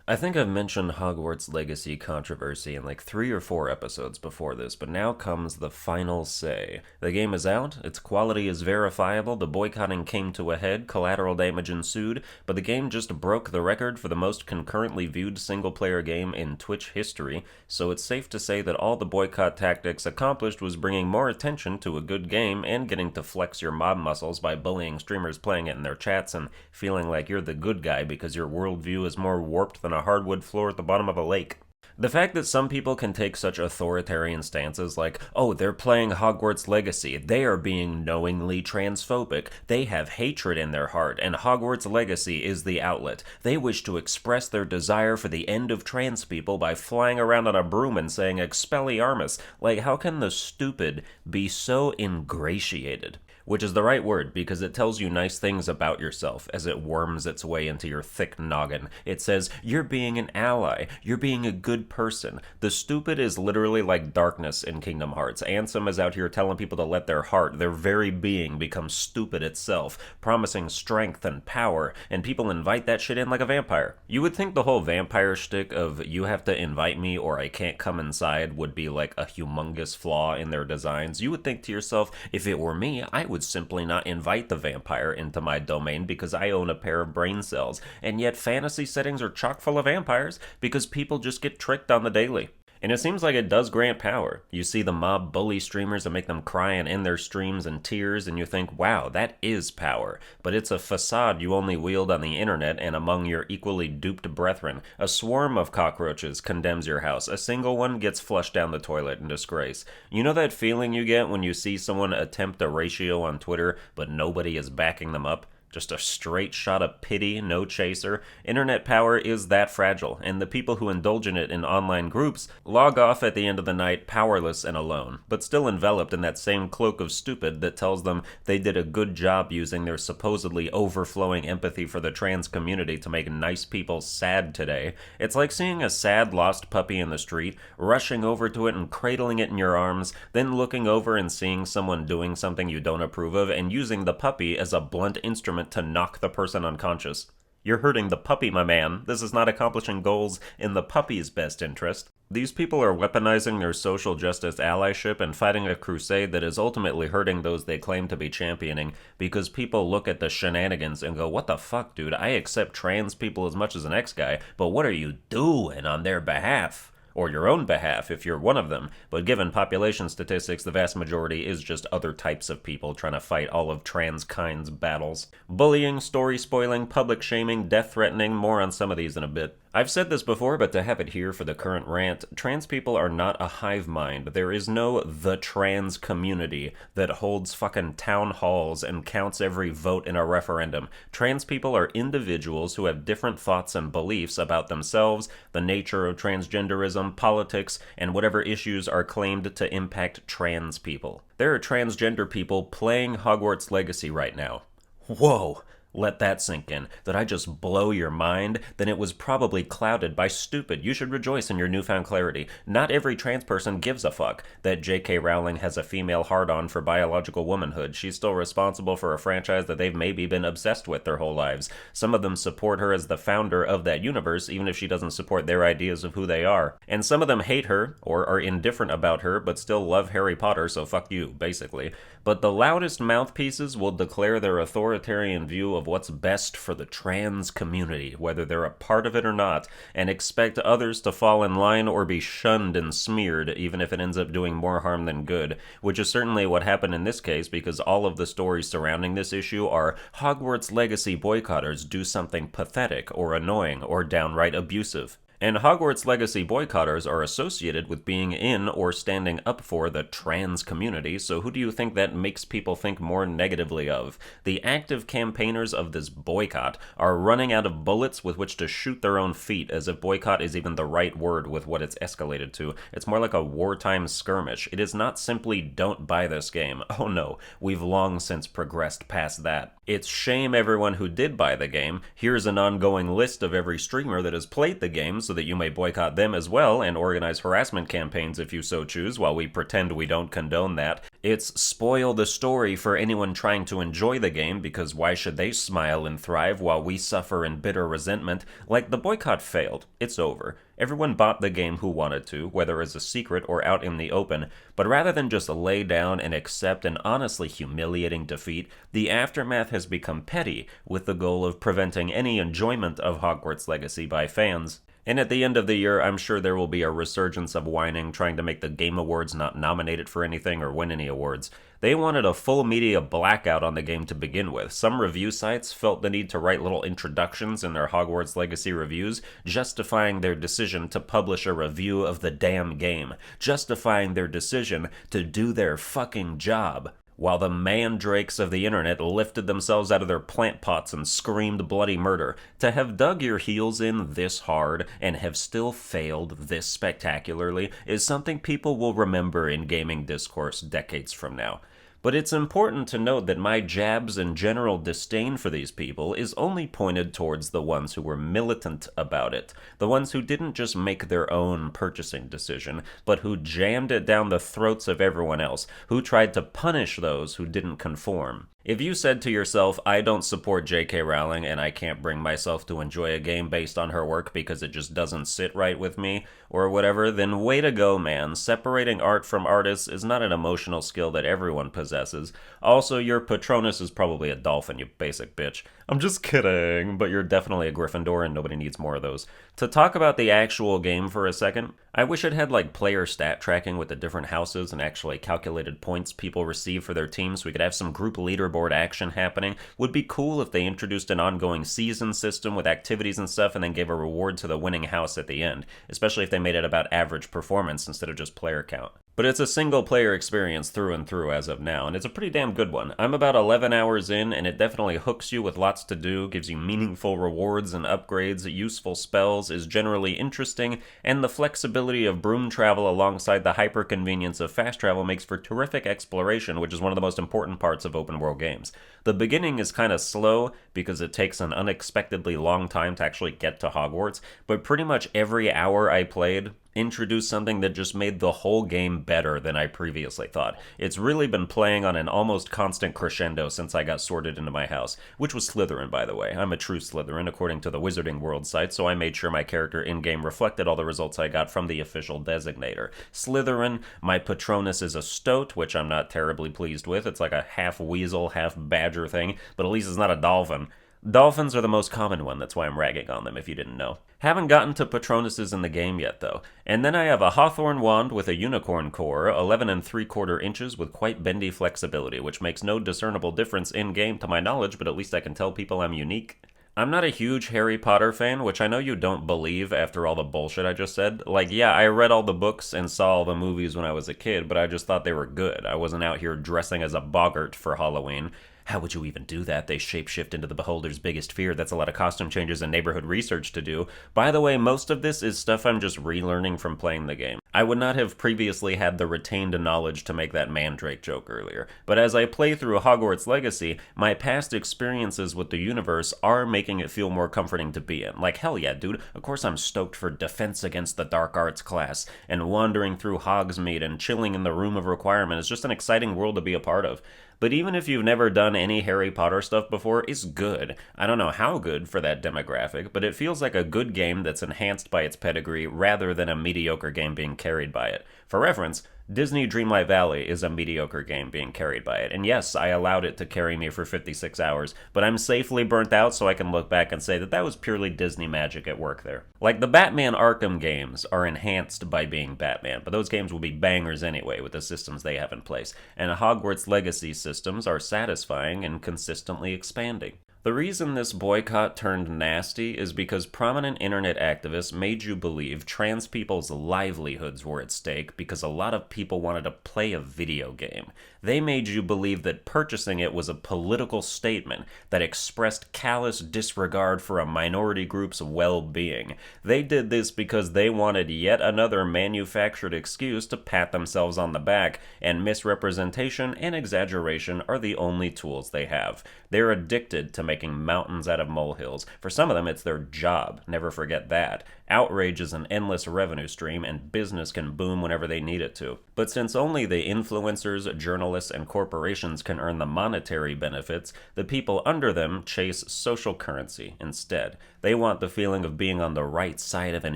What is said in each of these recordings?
I think I've mentioned Hogwarts Legacy controversy in like 3 or 4 episodes before this, but now comes the final say. The game is out, its quality is verifiable, the boycotting came to a head, collateral damage ensued, but the game just broke the record for the most concurrently viewed single-player game in Twitch history, so it's safe to say that all the boycott tactics accomplished was bringing more attention to a good game and getting to flex your mob muscles by bullying streamers playing it in their chats and feeling like you're the good guy because your worldview is more warped than a hardwood floor at the bottom of a lake. The fact that some people can take such authoritarian stances like, oh, they're playing Hogwarts Legacy, they are being knowingly transphobic, they have hatred in their heart, and Hogwarts Legacy is the outlet. They wish to express their desire for the end of trans people by flying around on a broom and saying Expelliarmus. Like, how can the stupid be so ingratiated? Which is the right word, because it tells you nice things about yourself as it worms its way into your thick noggin. It says, you're being an ally, you're being a good person. The stupid is literally like darkness in Kingdom Hearts. Ansem is out here telling people to let their heart, their very being, become stupid itself, promising strength and power, and people invite that shit in like a vampire. You would think the whole vampire shtick of, you have to invite me or I can't come inside, would be like a humongous flaw in their designs. You would think to yourself, if it were me, I would simply not invite the vampire into my domain because I own a pair of brain cells, and yet fantasy settings are chock full of vampires because people just get tricked on the daily. And it seems like it does grant power. You see the mob bully streamers and make them cry and end their streams in tears, and you think, wow, that is power. But it's a facade you only wield on the internet and among your equally duped brethren. A swarm of cockroaches condemns your house. A single one gets flushed down the toilet in disgrace. You know that feeling you get when you see someone attempt a ratio on Twitter, but nobody is backing them up? Just a straight shot of pity, no chaser. Internet power is that fragile, and the people who indulge in it in online groups log off at the end of the night powerless and alone, but still enveloped in that same cloak of stupid that tells them they did a good job using their supposedly overflowing empathy for the trans community to make nice people sad today. It's like seeing a sad lost puppy in the street, rushing over to it and cradling it in your arms, then looking over and seeing someone doing something you don't approve of and using the puppy as a blunt instrument to knock the person unconscious. You're hurting the puppy, my man. This is not accomplishing goals in the puppy's best interest. These people are weaponizing their social justice allyship and fighting a crusade that is ultimately hurting those they claim to be championing because people look at the shenanigans and go, what the fuck, dude? I accept trans people as much as an ex-guy, but what are you doing on their behalf? Or your own behalf if you're one of them, but given population statistics, the vast majority is just other types of people trying to fight all of trans kind's battles. Bullying, story spoiling, public shaming, death threatening, more on some of these in a bit. I've said this before, but to have it here for the current rant, trans people are not a hive mind. There is no the trans community that holds fucking town halls and counts every vote in a referendum. Trans people are individuals who have different thoughts and beliefs about themselves, the nature of transgenderism, politics, and whatever issues are claimed to impact trans people. There are transgender people playing Hogwarts Legacy right now. Whoa! Let that sink in. Did I just blow your mind? Then it was probably clouded by stupid. You should rejoice in your newfound clarity. Not every trans person gives a fuck that J.K. Rowling has a female hard-on for biological womanhood. She's still responsible for a franchise that they've maybe been obsessed with their whole lives. Some of them support her as the founder of that universe, even if she doesn't support their ideas of who they are. And some of them hate her, or are indifferent about her, but still love Harry Potter, so fuck you, basically. But the loudest mouthpieces will declare their authoritarian view of what's best for the trans community, whether they're a part of it or not, and expect others to fall in line or be shunned and smeared, even if it ends up doing more harm than good, which is certainly what happened in this case because all of the stories surrounding this issue are Hogwarts Legacy boycotters do something pathetic or annoying or downright abusive. And Hogwarts Legacy boycotters are associated with being in or standing up for the trans community, so who do you think that makes people think more negatively of? The active campaigners of this boycott are running out of bullets with which to shoot their own feet, as if boycott is even the right word with what it's escalated to. It's more like a wartime skirmish. It is not simply don't buy this game. Oh no, we've long since progressed past that. It's shame everyone who did buy the game. Here's an ongoing list of every streamer that has played the game, so that you may boycott them as well and organize harassment campaigns if you so choose, while we pretend we don't condone that. It's spoil the story for anyone trying to enjoy the game, because why should they smile and thrive while we suffer in bitter resentment? Like, the boycott failed. It's over. Everyone bought the game who wanted to, whether as a secret or out in the open, but rather than just lay down and accept an honestly humiliating defeat, the aftermath has become petty, with the goal of preventing any enjoyment of Hogwarts Legacy by fans. And at the end of the year, I'm sure there will be a resurgence of whining, trying to make the Game Awards not nominate it for anything or win any awards. They wanted a full media blackout on the game to begin with. Some review sites felt the need to write little introductions in their Hogwarts Legacy reviews, justifying their decision to publish a review of the damn game, justifying their decision to do their fucking job. While the mandrakes of the internet lifted themselves out of their plant pots and screamed bloody murder, to have dug your heels in this hard and have still failed this spectacularly is something people will remember in gaming discourse decades from now. But it's important to note that my jabs and general disdain for these people is only pointed towards the ones who were militant about it, the ones who didn't just make their own purchasing decision, but who jammed it down the throats of everyone else, who tried to punish those who didn't conform. If you said to yourself, I don't support J.K. Rowling and I can't bring myself to enjoy a game based on her work because it just doesn't sit right with me, or whatever, then way to go, man. Separating art from artists is not an emotional skill that everyone possesses. Also, your Patronus is probably a dolphin, you basic bitch. I'm just kidding, but you're definitely a Gryffindor and nobody needs more of those. To talk about the actual game for a second, I wish it had like player stat tracking with the different houses and actually calculated points people receive for their teams so we could have some group leaderboard action happening. Would be cool if they introduced an ongoing season system with activities and stuff and then gave a reward to the winning house at the end, especially if they made it about average performance instead of just player count. But it's a single-player experience through and through as of now, and it's a pretty damn good one. I'm about 11 hours in, and it definitely hooks you with lots to do, gives you meaningful rewards and upgrades, useful spells, is generally interesting, and the flexibility of broom travel alongside the hyper-convenience of fast travel makes for terrific exploration, which is one of the most important parts of open-world games. The beginning is kind of slow, because it takes an unexpectedly long time to actually get to Hogwarts, but pretty much every hour I played introduced something that just made the whole game better than I previously thought. It's really been playing on an almost constant crescendo since I got sorted into my house, which was Slytherin, by the way. I'm a true Slytherin, according to the Wizarding World site, so I made sure my character in-game reflected all the results I got from the official designator. Slytherin, my Patronus is a stoat, which I'm not terribly pleased with. It's like a half weasel, half badger thing, but at least it's not a dolphin. Dolphins are the most common one, that's why I'm ragging on them if you didn't know. Haven't gotten to Patronuses in the game yet though. And then I have a Hawthorn wand with a unicorn core, 11 3/4 inches with quite bendy flexibility, which makes no discernible difference in-game to my knowledge, but at least I can tell people I'm unique. I'm not a huge Harry Potter fan, which I know you don't believe after all the bullshit I just said. Like, yeah, I read all the books and saw all the movies when I was a kid, but I just thought they were good. I wasn't out here dressing as a boggart for Halloween. How would you even do that? They shapeshift into the beholder's biggest fear. That's a lot of costume changes and neighborhood research to do. By the way, most of this is stuff I'm just relearning from playing the game. I would not have previously had the retained knowledge to make that mandrake joke earlier. But as I play through Hogwarts Legacy, my past experiences with the universe are making it feel more comforting to be in. Like, hell yeah, dude. Of course I'm stoked for Defense Against the Dark Arts class, and wandering through Hogsmeade and chilling in the Room of Requirement is just an exciting world to be a part of. But even if you've never done any Harry Potter stuff before, it's good. I don't know how good for that demographic, but it feels like a good game that's enhanced by its pedigree rather than a mediocre game being carried by it. For reference, Disney Dreamlight Valley is a mediocre game being carried by it. And yes, I allowed it to carry me for 56 hours, but I'm safely burnt out so I can look back and say that that was purely Disney magic at work there. Like, the Batman Arkham games are enhanced by being Batman, but those games will be bangers anyway with the systems they have in place. And Hogwarts Legacy systems are satisfying and consistently expanding. The reason this boycott turned nasty is because prominent internet activists made you believe trans people's livelihoods were at stake because a lot of people wanted to play a video game. They made you believe that purchasing it was a political statement that expressed callous disregard for a minority group's well-being. They did this because they wanted yet another manufactured excuse to pat themselves on the back, and misrepresentation and exaggeration are the only tools they have. They're addicted to making mountains out of molehills. For some of them, it's their job. Never forget that. Outrage is an endless revenue stream, and business can boom whenever they need it to. But since only the influencers, journalists, and corporations can earn the monetary benefits, the people under them chase social currency instead. They want the feeling of being on the right side of an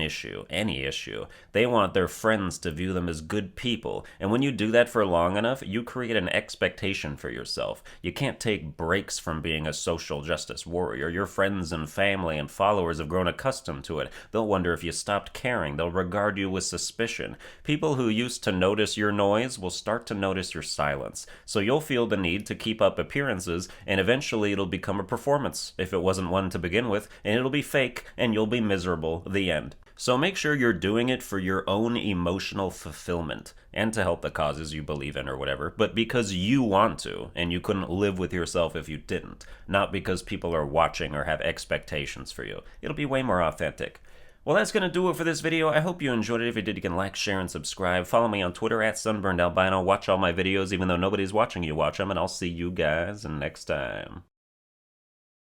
issue, any issue. They want their friends to view them as good people, and when you do that for long enough, you create an expectation for yourself. You can't take breaks from being a social justice warrior. Your friends and family and followers have grown accustomed to it. They'll wonder if you stopped caring. They'll regard you with suspicion. People who used to notice your noise will start to notice your silence. So you'll feel the need to keep up appearances, and eventually it'll become a performance, if it wasn't one to begin with, and it'll be fake, and you'll be miserable. The end. So make sure you're doing it for your own emotional fulfillment, and to help the causes you believe in or whatever, but because you want to, and you couldn't live with yourself if you didn't, not because people are watching or have expectations for you. It'll be way more authentic. Well, that's going to do it for this video. I hope you enjoyed it. If you did, you can like, share, and subscribe. Follow me on Twitter at Sunburned Albino. Watch all my videos, even though nobody's watching you watch them, and I'll see you guys next time.